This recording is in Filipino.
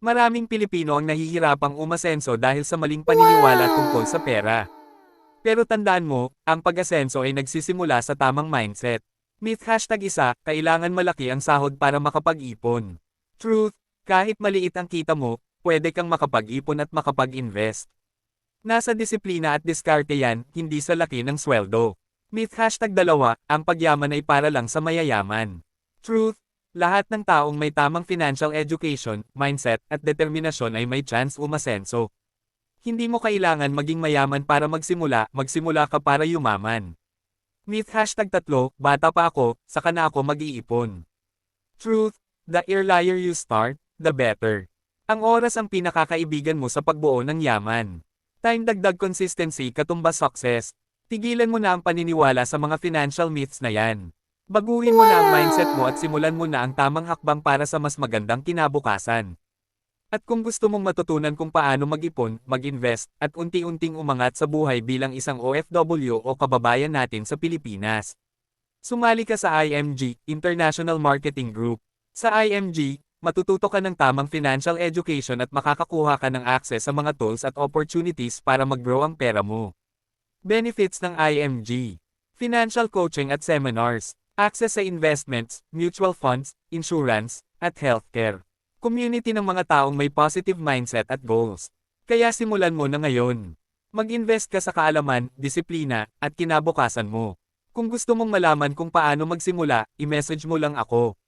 Maraming Pilipino ang nahihirapang umasenso dahil sa maling paniniwala tungkol sa pera. Pero tandaan mo, ang pag-asenso ay nagsisimula sa tamang mindset. Myth #1, kailangan malaki ang sahod para makapag-ipon. Truth, kahit maliit ang kita mo, pwede kang makapag-ipon at makapag-invest. Nasa disiplina at diskarte yan, hindi sa laki ng sweldo. Myth #2, ang pagyaman ay para lang sa mayayaman. Truth, lahat ng taong may tamang financial education, mindset, at determinasyon ay may chance umasenso. Hindi mo kailangan maging mayaman para magsimula, magsimula ka para yumaman. Myth #3, bata pa ako, saka na ako mag-iipon. Truth, the earlier you start, the better. Ang oras ang pinakakaibigan mo sa pagbuo ng yaman. Time dagdag consistency katumbas success. Tigilan mo na ang paniniwala sa mga financial myths na yan. Baguhin mo na ang mindset mo at simulan mo na ang tamang hakbang para sa mas magandang kinabukasan. At kung gusto mong matutunan kung paano mag-ipon, mag-invest, at unti-unting umangat sa buhay bilang isang OFW o kababayan natin sa Pilipinas, sumali ka sa IMG, International Marketing Group. Sa IMG, matututo ka ng tamang financial education at makakakuha ka ng access sa mga tools at opportunities para mag-grow ang pera mo. Benefits ng IMG: financial coaching at seminars, access sa investments, mutual funds, insurance, at healthcare. Community ng mga taong may positive mindset at goals. Kaya simulan mo na ngayon. Mag-invest ka sa kaalaman, disiplina, at kinabukasan mo. Kung gusto mong malaman kung paano magsimula, i-message mo lang ako.